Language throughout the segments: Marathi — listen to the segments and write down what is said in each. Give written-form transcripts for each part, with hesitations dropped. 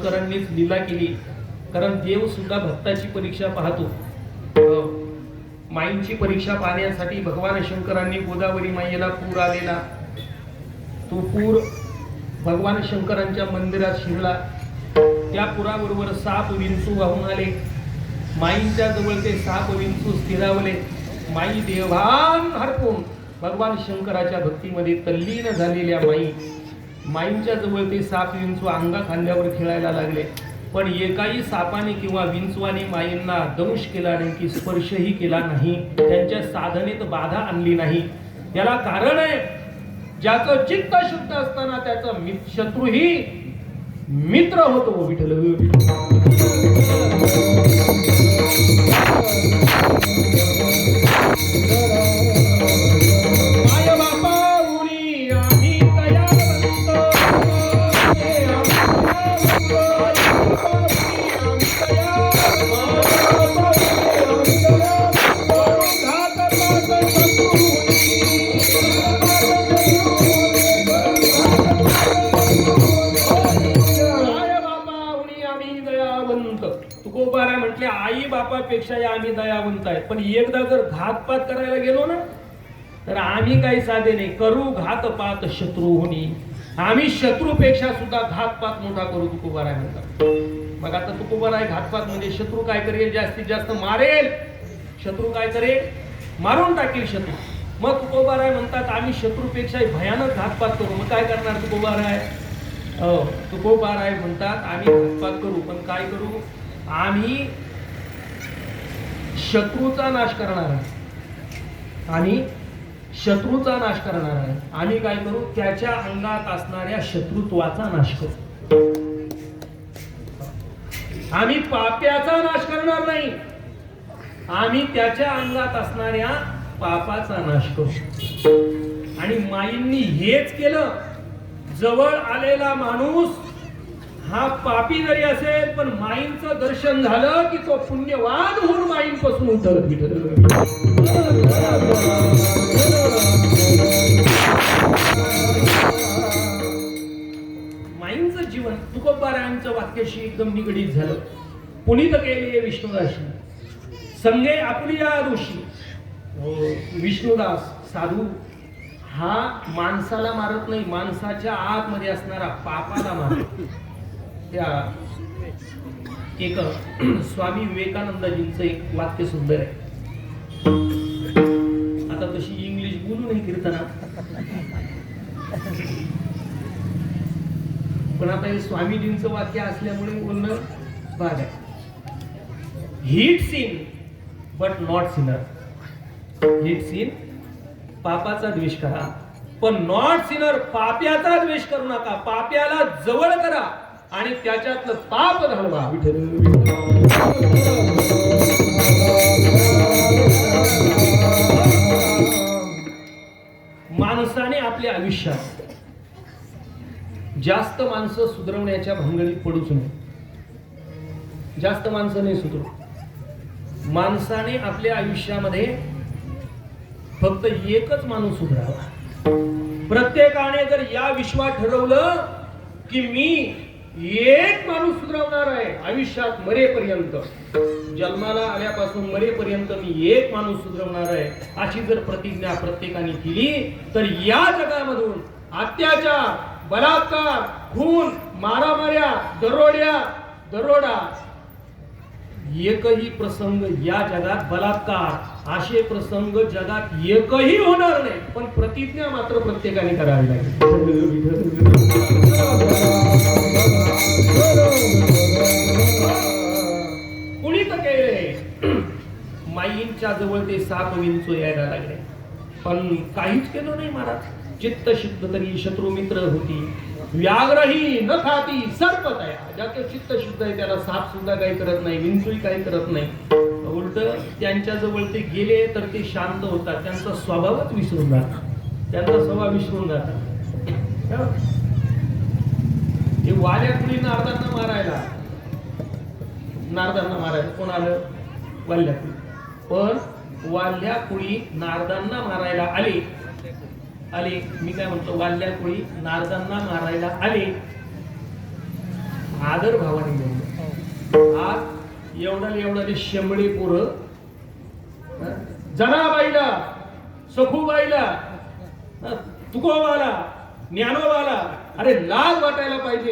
शंकरांनीच लीला केली. कारण देव सुद्धा भक्ताची परीक्षा पाहतो. माईंची परीक्षा पाहण्यासाठी भगवान शंकरांनी गोदावरी माईला पूर आलेला, तो पूर भगवान शंकरांच्या मंदिरात शिरला. त्या पुराबरोबर 7 विंचू वाहून आले. माईंच्या जवळ ते 7 विंचू स्थिरावले. माई देवभान हरपून भगवान शंकराच्या भक्तीमध्ये तल्लीन झालेल्या माईंच्या जवळ ते 7 विंचू अंगा खांद्यावर खेळायला लागले. पण एकाही सापाने किंवा विंचवाने माईंना दंश केला नाही, की स्पर्शही केला नाही, त्यांच्या साधनेत बाधा आणली नाही. याला कारण आहे, ज्याचं चित्त शुद्ध असताना त्याचा शत्रूही मित्र होतो. विठ्ठल तुकोबारा म्हटले, आई बापापेक्षा आम्ही दयावंत आहेत. पण एकदा जर घातपात करायला गेलो ना, तर आम्ही काही साधे नाही. करू घातपात शत्रू होणी, आम्ही शत्रूपेक्षा सुद्धा घातपात मोठा करू. तुकोबारा म्हणतात. मग आता तुकोबारा घातपात म्हणजे शत्रू काय करेल, जास्तीत जास्त मारेल. शत्रू काय करेल, मारून टाकेल शत्रू. मग तुकोबारा म्हणतात आम्ही शत्रूपेक्षा भयानक घातपात करू. मग काय करणार तुकोबारा? तुकोबारा म्हणतात आम्ही घातपात करू, पण काय करू, आम्ही शत्रूचा नाश करणार आहे. आम्ही शत्रूचा नाश करणार आहे. आम्ही काय करू, त्याच्या अंगात असणाऱ्या शत्रुत्वाचा नाश करू. आम्ही पाप्याचा नाश करणार नाही, आम्ही त्याच्या अंगात असणाऱ्या पापाचा नाश करू. आणि माईंनी हेच केलं. जवळ आलेला माणूस हा पापी जरी असेल, पण माईंचं दर्शन झालं की तो पुण्यवान होऊन माईंपासून उतरत. माईंचं जीवन तुकोबारायांच्या वाक्याशी एकदम निगडीत झालं. पुनीत केले विष्णुदासी संगे आपुलिया ऋषी. विष्णुदास साधू हा माणसाला मारत नाही, माणसाच्या आतमध्ये असणारा पापाला मारतो. त्या एक स्वामी विवेकानंदजींचं एक वाक्य सुंदर आहे. आता तशी इंग्लिश बोलू नाही कीर्तना, पण आता हे स्वामीजींचं वाक्य असल्यामुळे बोलणं भाग आहे. Hate sin but not sinner. Hate sin पापाचा द्वेष करा, पण नॉट सिनर पाप्याचा द्वेष करू नका. पाप्याला जवळ करा आणि त्याच्यातलं पाप घालवा. माणसाने आपल्या आयुष्यात जास्त माणसं सुधरवण्याच्या भानगडीत पडूच नये. जास्त माणसं नाही सुधरू. माणसाने आपल्या आयुष्यामध्ये फक्त एकच माणूस सुधरावा. प्रत्येकाने जर या विश्वात ठरवलं की मी एक माणूस सुधरवणार आहे आयुष्यात मरेपर्यंत, जन्माला आल्यापासून मरेपर्यंत मी एक माणूस सुधरवणार आहे, अशी जर प्रतिज्ञा प्रत्येकाने केली, तर या जगामधून अत्याचार, बलात्कार, खून, मारामाऱ्या, दरोडा एकही प्रसंग या जगात, बलात्कार असे प्रसंग जगात एकही होणार नाही. पण प्रतिज्ञा मात्र प्रत्येकाने करावी लागेल. कुणी तर केले. माईंच्या जवळ ते 7 विंचू यायला लागले, पण काहीच केलं नाही महाराज. चित्त शुद्ध तरी शत्रू मित्र होती. व्याघ्रही न खाती सर्प तया. ज्याचे चित्त शुद्ध आहे त्याला साप सुद्धा काही करत नाही, विंचूही काही करत नाही. उलट त्यांच्या जवळ ते गेले तर ते शांत होतात. त्यांचा स्वभावच विसरून जातात. त्यांचा स्वभाव विसरून जातात. हे वाल्या कुळी नारदांना मारायला कोण आलं? वाल्या कुळी. पण वाल्या कुळी नारदांना मारायला आले. मी काय म्हणतो, वाल्या कुळी नारदांना मारायला आले आदर भावाने बोललो. आज एवढाले शेंबडे पोरं जनाबाईला, सखूबाईला, तुकोबाला, ज्ञानोबाला अरे लाज वाटायला पाहिजे.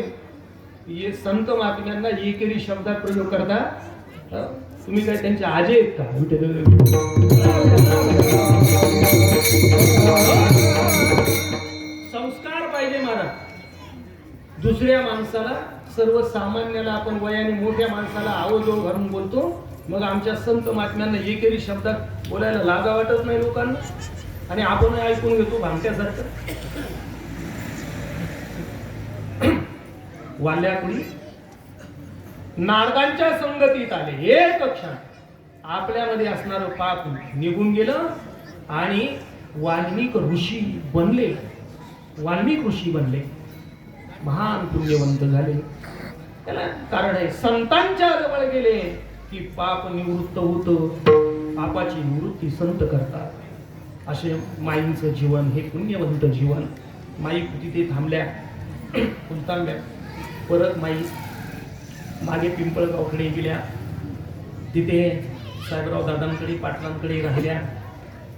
हे संत महात्म्यांना एकेरी शब्दात प्रयोग करता. तुम्ही काय त्यांचे आजे आहेत का? संस्कार पाहिजे महाराज. दुसऱ्या माणसाला, सर्वसामान्याला आपण वयाने मोठ्या माणसाला आवजो घालून बोलतो. मग आमच्या संत महात्म्यांना एकेरी शब्दात बोलायला लागा वाटत नाही लोकांना. आणि आपण ऐकून घेतो भामट्यासारखं. वाल्याकुडी नारदांच्या संगतीत आले. एक क्षण आपल्यामध्ये असणारं पाप निघून गेलं आणि वाल्मिक ऋषी बनले. वाल्मिक ऋषी बनले, महान पुण्यवंत झाले. त्याला कारण आहे, संतांच्या जवळ गेले की पाप निवृत्त होतं. पापाची निवृत्ती संत करतात. असे माईंचं जीवन हे पुण्यवंत जीवन. माई तिथे थांबल्या, फुलतांब्या. परत माई मागे पिंपळगावकडे गेल्या. तिथे साहेबराव दादांकडे, पाटलांकडे राहिल्या.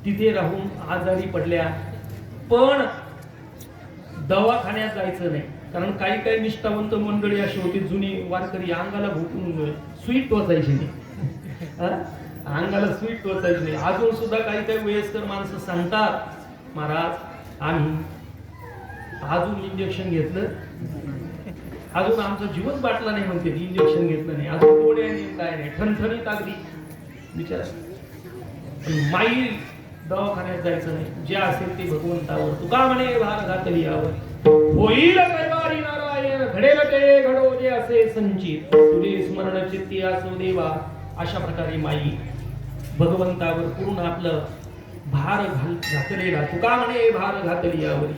तिथे राहून आजारी पडल्या. पण दवाखान्यात जायचं नाही. कारण काही काही निष्ठावंत मंडळी अशी होती, जुनी वारकरी, अंगाला भोकून सुई टोचायची नाही. अंगाला स्वीट टोचायची नाही. अजून सुद्धा काही काही वयस्कर माणसं सांगतात, महाराज आम्ही अजून इंजेक्शन घेतलं, अजून आमचा जीवच बाटला नाही म्हणते. इंजेक्शन घेतलं नाही, अजून डोळे नाही, काय नाही, ठणठणीत अगदी विचार. माई दवाखान्यात जायचं नाही. जे असेल ते भगवंतावर. तुका म्हणे भार घातली यावर, होईल कैवारी नारायण, घडेल ते घडो जे असे संचित, तुझे स्मरण चित्ती असो देवा. अशा प्रकारे माई भगवंतावर पूर्ण आपलं भार घातलेला. तुका म्हणे भार घातली यावरी,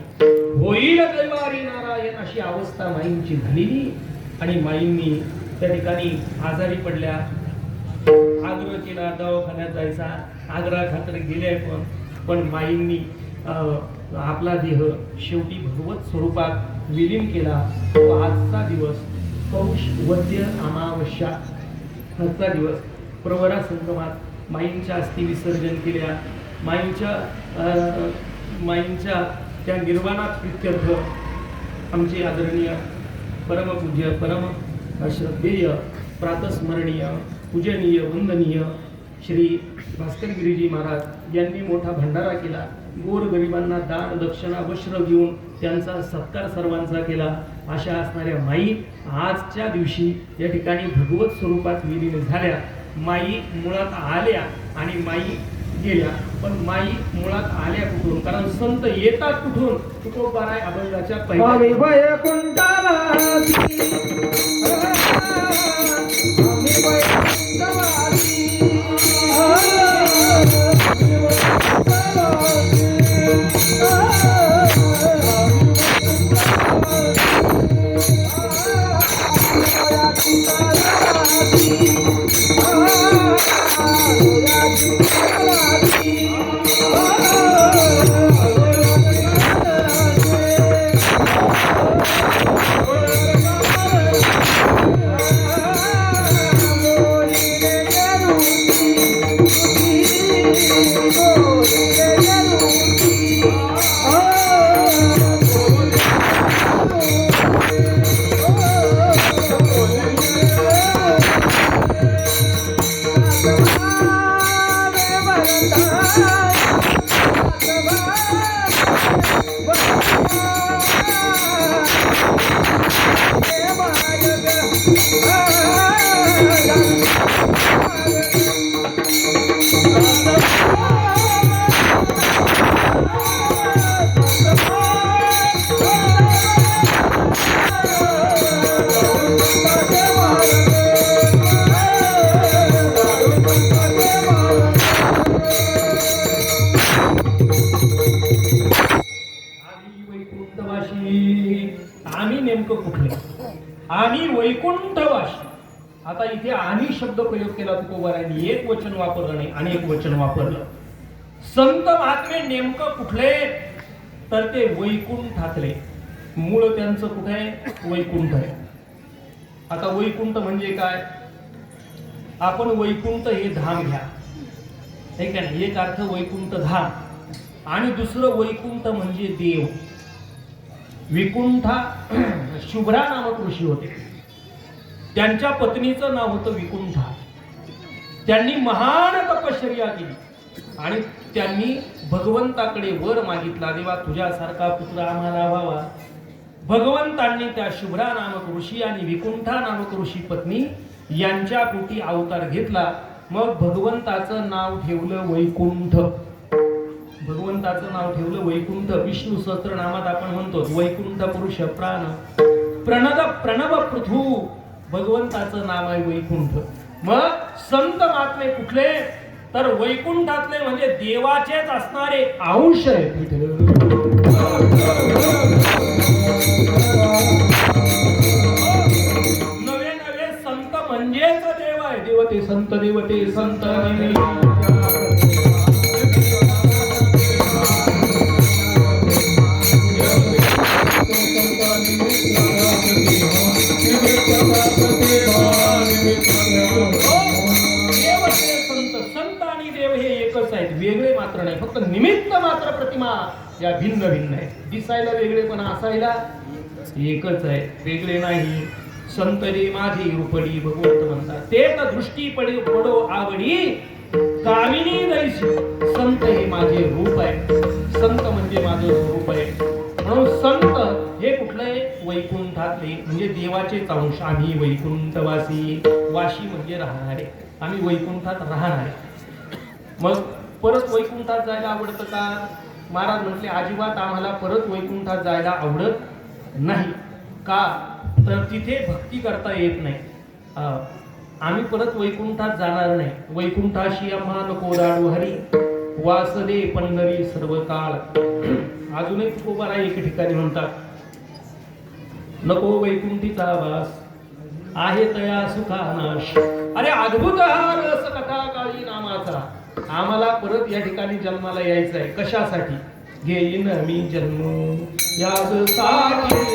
होईल कैवारी नारायण, अशी अवस्था माईंची झालेली. आणि माईंनी त्या ठिकाणी आजारी पडल्या. आग्रह केला दवाखान्यात जायचा. आग्रह खातर गेल्या. पण माईंनी आपला देह शेवटी भगवत स्वरूपात विलीन केला. तो आजचा दिवस पौष वद्य अमावस्या. आजचा दिवस प्रवरा संगमात माईंच्या अस्थी विसर्जन केल्या. माईंच्या त्या निर्वाणात प्रित्यर्थ आमचे आदरणीय परमपूज्य, परम श्रद्धेय, प्रातस्मरणीय, पूजनीय, वंदनीय श्री भास्करगिरीजी महाराज यांनी मोठा भंडारा केला. गोरगरिबांना दान दक्षिणा वस्त्र घेऊन त्यांचा सत्कार सर्वांचा केला. अशा असणाऱ्या माई आजच्या दिवशी या ठिकाणी भगवत स्वरूपात विलीन झाल्या. माई मुळात आल्या आणि माई गेल्या. पण माई मुळात आल्या कुठून? कारण संत येतात कुठून? तुकोबाराय अभंगाच्या आम्ही नेमकं कुठले? आम्ही वैकुंठवासी. आता इथे आम्ही शब्द प्रयोग केला तुकोबारायांनी. एक वचन वापरलं नाही, अनेक वचन वापरलं. संत महात्मे नेमकं कुठले? तर ते वैकुंठातले. मूळ त्यांचं कुठे आहे? वैकुंठ आहे. आता वैकुंठ म्हणजे काय? आपण वैकुंठ हे धाम घ्या, हे का नाही? एक अर्थ वैकुंठ धाम आणि दुसरं वैकुंठ म्हणजे देव. विकुंठा शुभ्रा नामक ऋषी होते, त्यांच्या पत्नीचं नाव होतं विकुंठा. त्यांनी महान तपश्चर्या केली आणि त्यांनी भगवंताकडे वर मागितला, देवा तुझ्यासारखा पुत्र आम्हाला व्हावा. भगवंतांनी त्या शुभ्रा नामक ऋषी आणि विकुंठा नामक ऋषी पत्नी यांच्या पोटी अवतार घेतला. मग भगवंताचं नाव ठेवलं वैकुंठ. भगवंताचं नाव ठेवलं वैकुंठ. विष्णू सहस्त्रनामात आपण म्हणतो वैकुंठ पुरुष प्राण प्रणद प्रणव पृथू, भगवंताचं नाव आहे वैकुंठ. मग संत महात्मे कुठले? तर वैकुंठातले म्हणजे देवाचेच असणारे अंश आहेत. नवे नवे संत म्हणजेच देव आहे. देवते संत, देवते संत. वेगळे मात्र नाही, फक्त निमित्त मात्र प्रतिमा या भिन्न भिन्न आहेत. दिसायला वेगळे पण असायला एकच आहे, वेगळे नाही. संत रे माझी रूपडी भगवंत म्हणतात, ते तर दृष्टी पडो आवडी कामिनी दैशी. संत हे माझे रूप आहे, संत म्हणजे माझं स्वरूप आहे. म्हणून संत हे कुठले? वैकुंठातले म्हणजे देवाचेच अंश. आम्ही वैकुंठवासी, वाशी म्हणजे राहणारे, आम्ही वैकुंठात राहणारे. मग परत वैकुंठात जायला आवडतं का? महाराज म्हटले अजिबात आम्हाला परत वैकुंठात जायला आवडत नाही. का? तर तिथे भक्ती करता येत नाही. आम्ही परत वैकुंठात जाणार नाही. वैकुंठाशी आम्हा नको दाडू हरी, वासदे पंढरी सर्व काळ. अजूनही तुकोबारा एक ठिकाणी म्हणतात, नको वैकुंठीचा वास आहे तया सुखानाश. अरे अद्भुत हा रस कथा काळी नामाचा. आम्हाला परत या ठिकाणी जन्माला यायचं आहे. कशासाठी? घेईन मी जन्म यासाठी.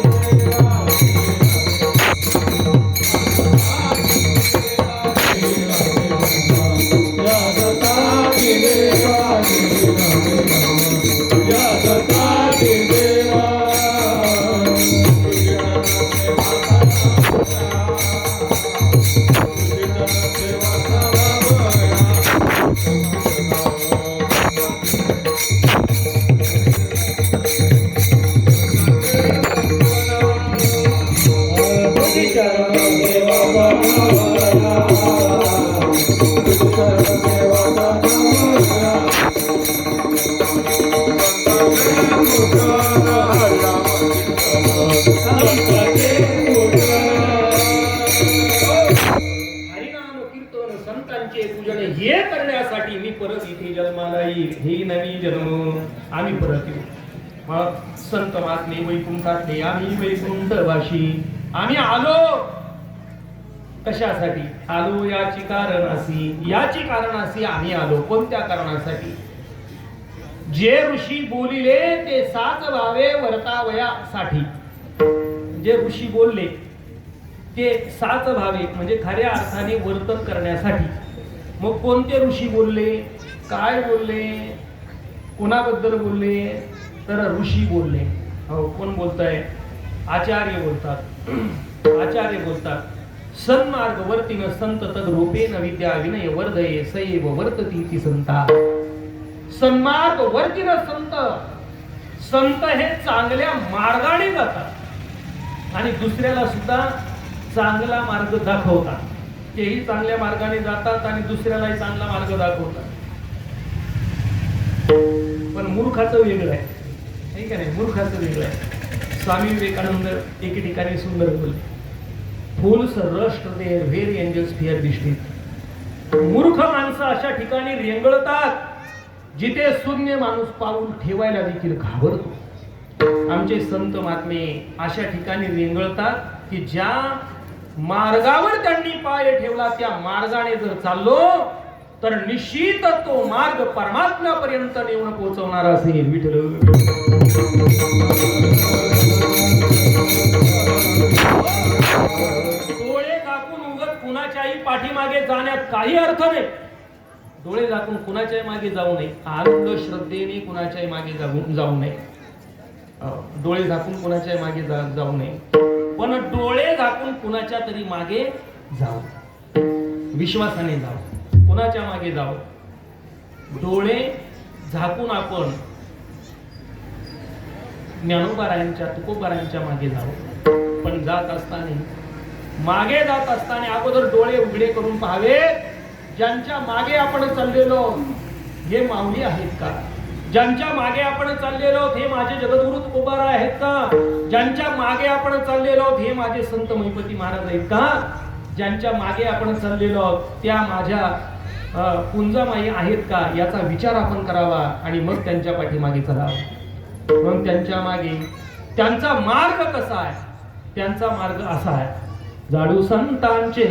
संतांचे पूजन हे करण्यासाठी मी परत इथे जन्माला येईल. हे नवी जन्म आम्ही परत येऊ. मग संत महात्मे वैकुंठातले, आम्ही वैकुंठवासी. आम्ही आलो कशासाठी? आलो याची कारणासी आम्ही आलो. कोणत्या कारणासाठी? जे ऋषी बोलिले ते साच भावे वर्तावयासाठी. जे ऋषी बोलले ते साच भावे म्हणजे खऱ्या अर्थाने वर्तन करण्यासाठी. मग कोणते ऋषी बोलले? काय बोलले? कोणाबद्दल बोलले? तर ऋषी बोलले. हो, कोण बोलताय? आचार्य बोलतात. आचार्य बोलतात, सन्मार्ग वर्तिन संत तद रूपेन विद्या विनय वर्धये सैव वर्तती ती संता. सन्मार्ग वर्तिन संत, संत हे चांगल्या मार्गाने जातात आणि दुसऱ्याला सुद्धा चांगला मार्ग दाखवतात. तेही चांगल्या मार्गाने जातात आणि दुसऱ्यालाही चांगला मार्ग दाखवतात. पण मूर्खाचं वेगळं आहे, हे का नाही? मूर्खाचं वेगळं आहे. स्वामी विवेकानंद एके ठिकाणी सुंदर बोलले, fools rush there very angels fear the street. मूर्ख माणसं अशा ठिकाणी रेंगळतात जिथे शून्य माणूस पाऊल ठेवायला देखील घाबरतो. आमचे संत महात्मे अशा ठिकाणी रेंगळतात की ज्या मार्गावर त्यांनी पाय ठेवला त्या मार्गाने जर चाललो तर निश्चित तो मार्ग परमात्म्यापर्यंत नेऊन पोहोचवणार असेल. विठ्ठल डोळे झाकून उगत कुणाच्याही पाठीमागे जाण्यात काही अर्थ नाही. डोळे झाकून कुणाच्याही मागे जाऊ नये, आनंद श्रद्धेने कुणाच्याही मागे जाऊ नये. डोळे झाकून कुणाच्याही मागे जाऊ नये, पण डोळे झाकून कुणाच्या तरी मागे जाऊ, विश्वासाने जाऊ, कुणाच्या मागे जाऊ. डोळे झाकून आपण ज्ञानोबारायांच्या तुकोबारायांच्या मागे जाऊ, पण जात असताना मागे जात असताना अगोदर डोळे उघडे करून पाहावे. ज्यांच्या मागे आपण चाललेलो हे माऊली आहेत का? ज्यांच्या मागे आपण चाललेलो हे माझे जगद्गुरु तुकोबारा आहेत का? ज्यांच्या मागे आपण चाललेलो हे माझे संत महिपती महाराज आहेत का? ज्यांच्या मागे आपण चाललेलो त्या माझ्या कुंजामाई आहेत का? याचा विचार आपण करावा आणि मग त्यांच्या पाठीमागे चलावं. मग त्यांच्या मागे त्यांचा मार्ग कसा आहे? त्यांचा मार्ग असा आहे, जाडू संतांचे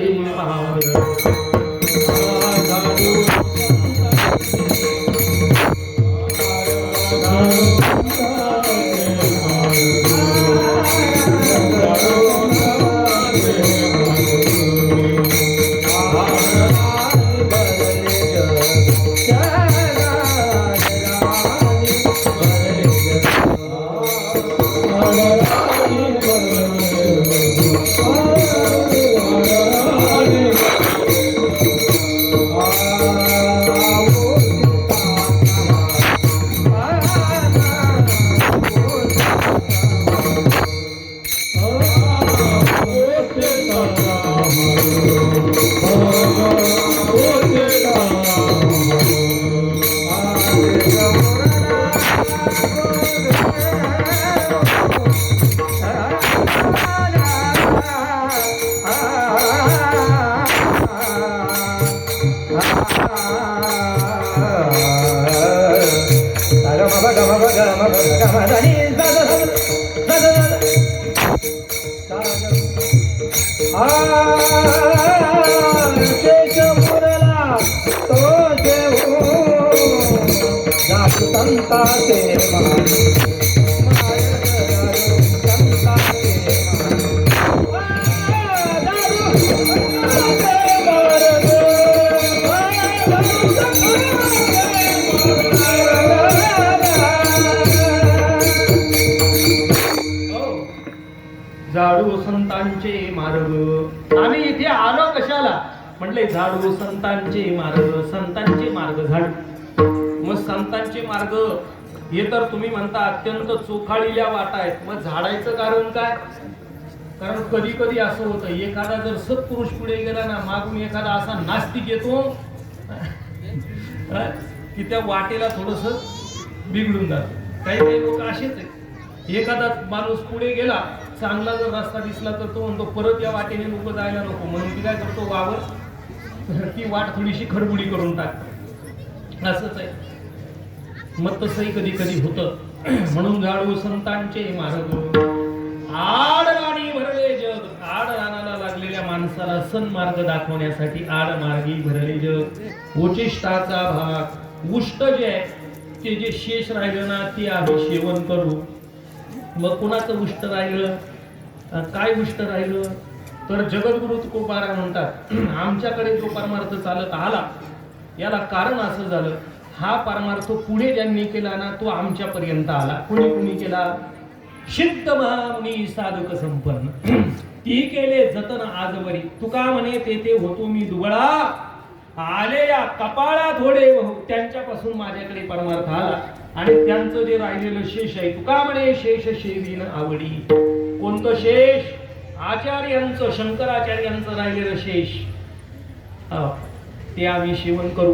झाडू संतांचे मार्ग. आम्ही इथे आलो कशाला म्हटले? झाडू संतांचे मार्ग, संतांचे मार्ग झाडू. मग संतांचे मार्ग हे तर तुम्ही म्हणता अत्यंत चोखाळलेल्या वाटा आहेत. मग झाडायचं कारण काय? कारण कधी कधी असं होतं, एखादा जर सत्पुरुष पुढे गेला ना, मागून एखादा असा नास्तिक येतो की त्या वाटेला थोडस बिघडून जात. काही काही लोक असेच आहेत. एखादा माणूस पुढे गेला, चांगला जर रस्ता दिसला तर तो म्हणतो परत या वाटेने लोक जायला नको, म्हणून ती काय करतो, वावर ती वाट थोडीशी खडबुडी करून टाकतो. असंच आहे. मग तसंही कधी कधी होतं. म्हणून झाडू संतांचे मार्ग, आडराणी भरले जग. आड रानाला लागलेल्या माणसाला सन्मार्ग दाखवण्यासाठी आडमार्गी भरले जग. उचिष्टाचा भाग, उष्ट जे आहे ते जे शेष राहिलं ना ते आम्ही सेवन करू. मग कुणाचं उष्ट राहिलं? काय उष्ट राहिलं? तर जगद्गुरु तुकोबारा म्हणतात, आमच्याकडे जो परमार्थ चालत आला याला कारण असं झालं, हा परमार्थ पुढे ज्यांनी केला ना तो आमच्यापर्यंत आला. कुणी कुणी केला? सिद्ध महामुनी साधक संपन्न, ती केले जतन आजवरी. तुका म्हणे तेथे होतो मी दुबळा, आले या कपाळा थोडे त्यांच्यापासून माझ्याकडे परमार्थ आला. आणि त्यांचं जे राहिलेलं शेष आहे, तुका म्हणे शेष शेवीन आवडी. कोणतं शेष? आचार्यांचं, शंकराचार्यांचं राहिलेलं शेष, ते आम्ही सेवन करू.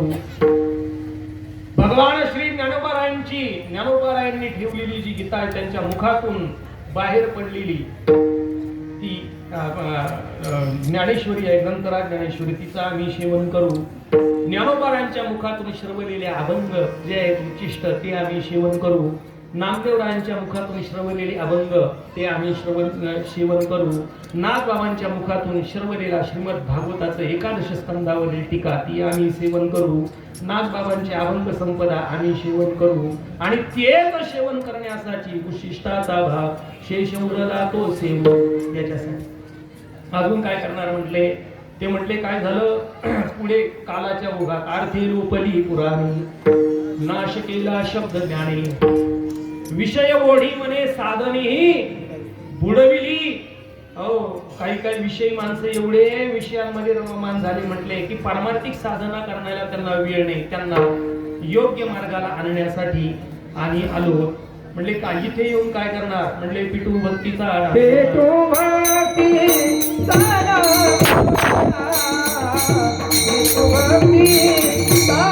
भगवान श्री ज्ञानोबारायांनी ठेवलेली जी गीता आहे त्यांच्या मुखातून बाहेर पडलेली ती ज्ञानेश्वरी आहे, ग्रंथराज ज्ञानेश्वरी, तिचं आम्ही सेवन करू. ज्ञानोबारायांच्या मुखातून श्रवलेले अभंग जे आहेत उच्चिष्ट ते आम्ही सेवन करू. नामदेवरायांच्या मुखातून श्रवलेले अभंग ते आम्ही सेवन करू. नागबाबांच्या मुखातून श्रवलेला श्रीमद भागवताचं एकादश स्कंदावरील टीका ती आम्ही सेवन करू. नागबाबांचे अभंग संपदा आम्ही सेवन करू. आणि तेच सेवन करण्यासाठी उशिष्टाचा भाग शेष उरला तो सेवन. याच्यासाठी अजून काय करणार म्हटले? ते म्हटले काय झालं पुढे कालाच्या ओघात आर्थे लोपली पुराणी नाश केला शब्द ज्ञानी विषय ओढी म्हणे साधनेही बुडविली. हो काही काही विषयी माणसं एवढे विषयांमध्ये रममान झाले म्हटले की पारमार्थिक साधना करण्याला त्यांना वेळ नाही. त्यांना योग्य मार्गाला आणण्यासाठी आणि आलो म्हणले का इथे येऊन काय करणार म्हणले पिटू भक्तीचा पेटू भक्तीचा पेटू भक्तीचा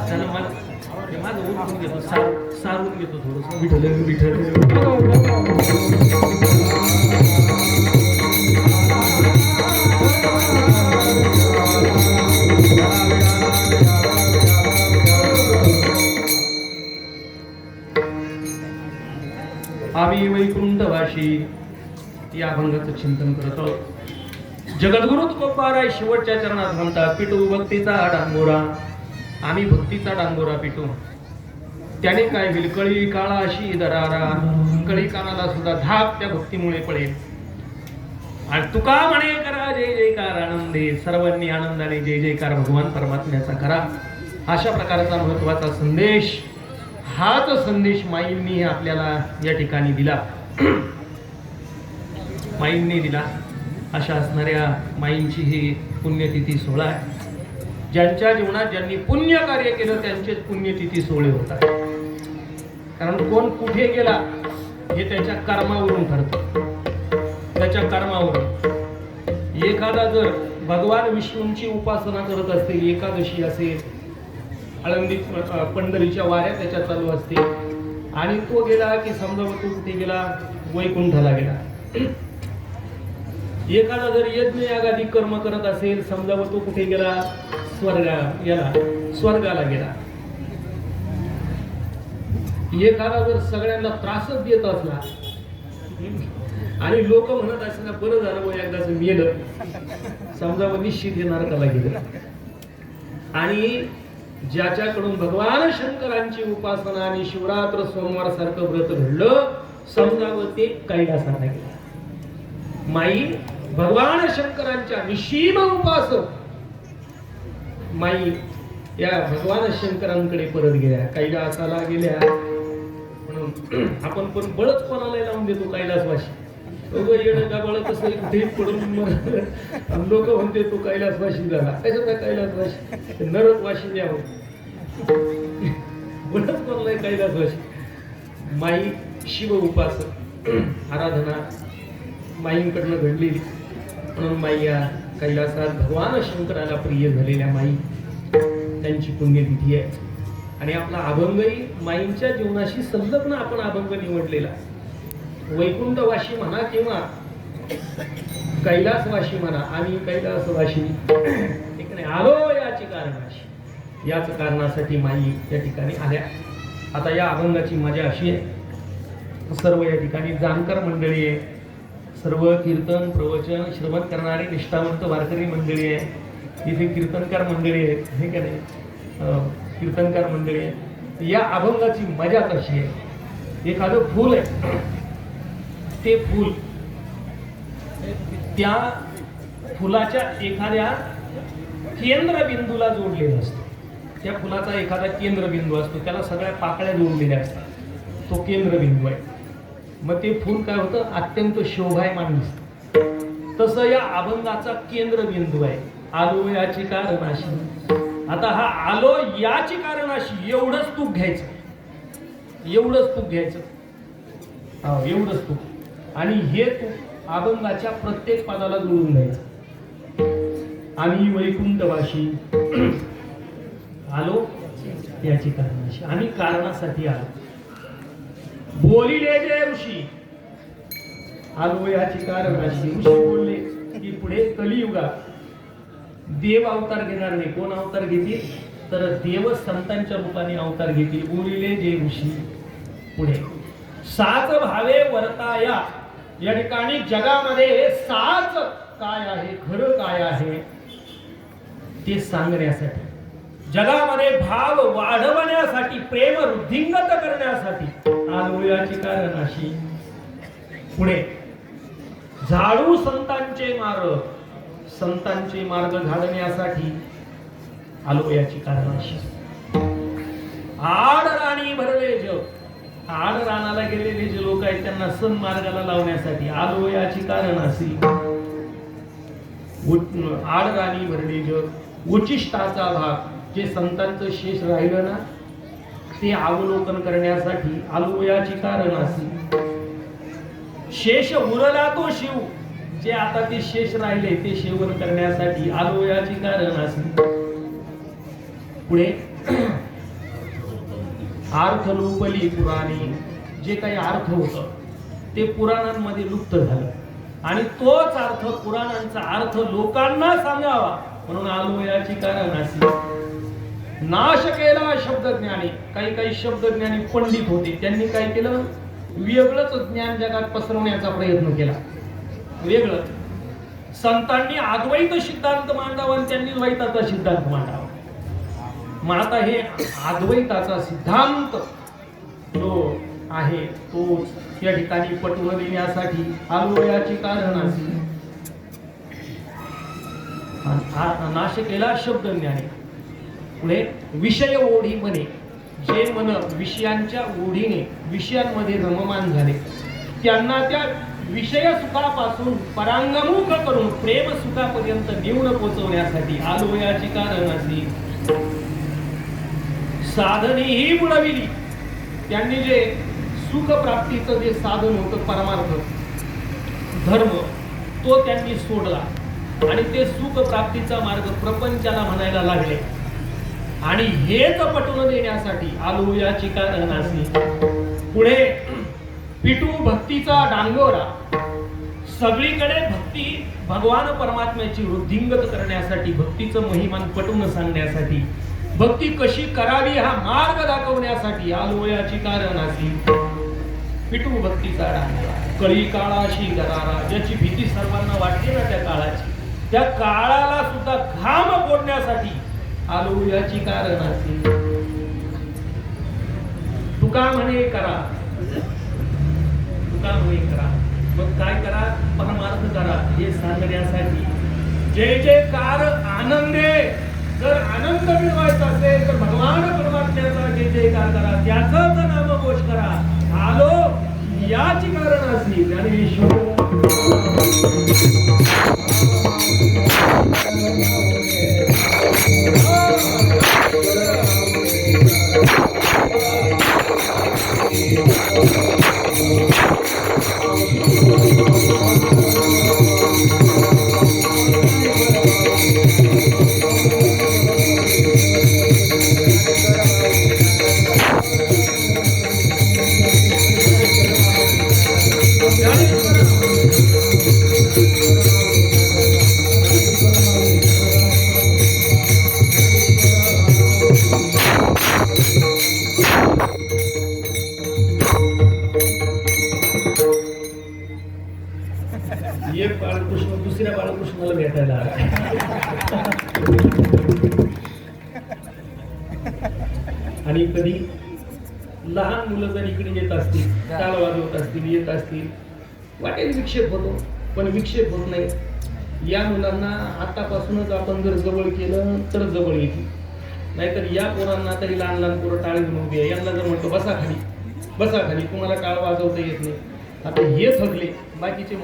त्याला मला ते माझं ओळखून घेतो सारून घेतो थोडंसं विठ्ठल विठ्ठल आम्ही वैकुंठवाशी या अभंगाचं चिंतन करत आहोत. जगद्गुरु तुकोबाराय शेवटच्या चरणात म्हणतात, पिटू भक्तीचा डांगोरा. आम्ही भक्तीचा डांगोरा पिटू. त्याने काय होईल? कळी काळाशी दरारा. कळी काळाला सुद्धा धाप त्या भक्तीमुळे पडेल. आणि तुका म्हणे करा जय जयकार आनंदे. सर्वांनी आनंदाने जय जयकार भगवान परमात्म्याचा करा. अशा प्रकारचा महत्वाचा संदेश, हाच संदेश माईंनी आपल्याला या ठिकाणी दिला. माईंनी दिला. अशा असणाऱ्या माईंची ही पुण्यतिथी सोहळा आहे. ज्यांच्या जीवनात ज्यांनी पुण्य कार्य केलं त्यांचेच पुण्यतिथी सोहळे होतात. कारण कोण कुठे गेला हे त्याच्या कर्मावरून ठरतं. त्याच्या कर्मावरून एखादा जर भगवान विष्णूंची उपासना करत असते, एकादशी असेल, आळंदी पंढरीच्या वाऱ्या त्याच्या चालू असते, आणि तो गेला की समजा तो कुठे गेला? वैकुंठाला गेला. एखादा जर यज्ञ यागादी कर्म करत असेल, समजा तो कुठे गेला? स्वर्गाला गेला. एखादा जर सगळ्यांना त्रासच देत असला आणि लोक म्हणत असला बरं झालं व एकदाच मेलं, समजा निश्चित हे नरकाला गेलं. आणि ज्याच्याकडून भगवान शंकरांची उपासना आणि शिवरात्र सोमवार सारखं व्रत घडलं, समजावं ते कैलासाला गेला. माई भगवान शंकरांच्या निशिम उपासक माई या भगवान शंकरांकडे परत गेल्या, कैलासाला गेल्या. म्हणून आपण पण बळच कोणाला लावून देतो कैलासवाशी. येणं का बळ कसं कुठे पडून लोक म्हणते तो कैलासवाशी झाला. कसं काय कैलासवाशी? नरकवाशी द्यावं. बळच कोणाला कैलासवाशी. माई शिव उपासक आराधना माईंकडनं घडलेली. म्हणून माई या कैलासात भगवान शंकराला प्रिय झालेल्या माई, त्यांची पुण्यतिथी आहे. आणि आपला अभंगही माईंच्या जीवनाशी संलग्न आपण अभंग निवडलेला. वैकुंठवाशी म्हणा किंवा कैलासवाशी म्हणा, आम्ही कैलासवाशी आलो याची कारणाशी, याच कारणासाठी माई या ठिकाणी आल्या. आता या अभंगाची मजा अशी आहे, सर्व या ठिकाणी जाणकार मंडळी आहे, सर्व कीर्तन प्रवचन श्रवण करणारी निष्ठावंत वारकरी मंडळी आहे. इथे कीर्तनकार मंडळी आहेत, हे का नाही? कीर्तनकार मंडळी आहे. या अभंगाची मजा कशी आहे? एखादं फूल आहे, ते फूल त्या फुलाच्या एखाद्या केंद्रबिंदूला जोडलेलं असतं. त्या फुलाचा एखादा केंद्रबिंदू असतो, त्याला सगळ्या पाकळ्या जोडलेल्या असतात, तो केंद्रबिंदू आहे. मग ते फूल काय होतं? अत्यंत शोभायमान दिसतं. तसं या अभंगाचा केंद्रबिंदू आहे, आलो याची कारणाशी. आता हा आलो याची कारणाशी एवढंच तूप घ्यायचं, एवढंच तूप घ्यायचं, एवढंच तूप. आणि हे तूप अभंगाच्या प्रत्येक पदाला जोडून द्यायचं. आम्ही वैकुंठवाशी आलो याची कारणाशी. आम्ही कारणासाठी आलो. बोलिले जे ऋषी आलो याची कारणाशी. ऋषी बोलले की पुढे कलियुगात देव अवतार घेणार नाही. कोण अवतार घेतील? तर देव संतांच्या रूपाने अवतार घेतील. बोलिले जे ऋषी पुढे साच भावे वर्ताया. या ठिकाणी जगामध्ये साच काय आहे, खरं काय आहे ते सांगण्यासाठी, जगामध्ये भाव वाढवण्यासाठी, प्रेम वृद्धिंगत करण्यासाठी आलो याची कारणाशी. पुढे झाडू संतांचे मार्ग, संतांचे मार्ग झाडण्यासाठी आलो याची कारणाशी. आड राणी भरले जग, आड रानाला गेलेले जे लोक आहेत त्यांना सन्मार्गाला लावण्यासाठी आलो याची कारणाशी. आड राणी भरले जग, उचिष्टाचा भाग, जे संतांचं शेष राहिलं ना ते अवलोकन करण्यासाठी आलो याची कारणाशी. शेष उरला तो शिव, जे आता ते शेष राहिले ते सेवन करण्यासाठी आलो याची कारण असे. पुढे अर्थ लोपली पुराणी, जे काही अर्थ होतं ते पुराणांमध्ये लुप्त झालं आणि तोच अर्थ पुराणांचा अर्थ लोकांना सांगावा म्हणून आलो याची कारण असे. नाश केला शब्दज्ञानी, काही काही शब्दज्ञानी पंडित होते, त्यांनी काय केलं, वेगळंच ज्ञान जगात पसरवण्याचा प्रयत्न केला. वेगळं संतांनी अद्वैत सिद्धांत मांडावा आणि त्यांनी द्वैताचा सिद्धांत मांडावा. मग आता हे अद्वैताचा सिद्धांत जो आहे तोच या ठिकाणी पटवून देण्यासाठी आलो याची कारण असे. नाश केला शब्दज्ञानी. पुढे विषय ओढी म्हणे, जे मन विषयांच्या ओढीने विषयांमध्ये रममान झाले त्यांना त्या विषय सुखापासून परांगमुख करून प्रेम सुखापर्यंत नेऊन पोहोचवण्यासाठी आलो याची कारण असे. साधने ही बुडविली, त्यांनी जे सुख प्राप्तीचं जे साधन होतं परमार्थ धर्म तो त्यांनी सोडला आणि ते सुख प्राप्तीचा मार्ग प्रपंचाला म्हणायला लागले आणि हेच पटवून देण्यासाठी आलो याची कारण असे. पुढे पिटू भक्तीचा डांगोरा, सगळीकडे भक्ती भगवान परमात्म्याची वृद्धिंगत करण्यासाठी, भक्तीचं महिमान पटवून सांगण्यासाठी, भक्ती कशी करावी हा मार्ग दाखवण्यासाठी आलो याची कारण असे. पिटू भक्तीचा डांगोरा, कळी काळाशी गरारा, ज्याची भीती सर्वांना वाटते ना त्या काळाची, त्या काळाला सुद्धा घाम फोडण्यासाठी आलो याची कारण असे. तुका म्हणे करा, तुका म्हणे करा, मग काय करा, परमार्थ करा हे सांगण्यासाठी. जय जयकार आनंदे, जर आनंद मिळवायचा असेल तर भगवान परमात्म्याचा जय जयकार करा, त्याचंच नामघोष करा. आलो याची कारण असली ज्ञानेश्वर. एक बाळकृष्ण दुसऱ्या बाळकृष्णाला भेटायला आला. आणि कधी लहान मुलं जर इकडे येत असतील, टाळ वाजवत असतील, येत असतील, वाटेल विक्षेप होतो, पण विक्षेप होत नाही. या मुलांना आतापासूनच आपण जर जवळ केलं तर जवळ येतील. नाहीतर या पोरांना तरी लहान लहान पोरं टाळ घेऊन उभी आहे, यांना जर म्हणतो बसा खाली, बसा खाली, तुम्हाला टाळ वाजवता येत नाही. आता हे थकले, बाकीचे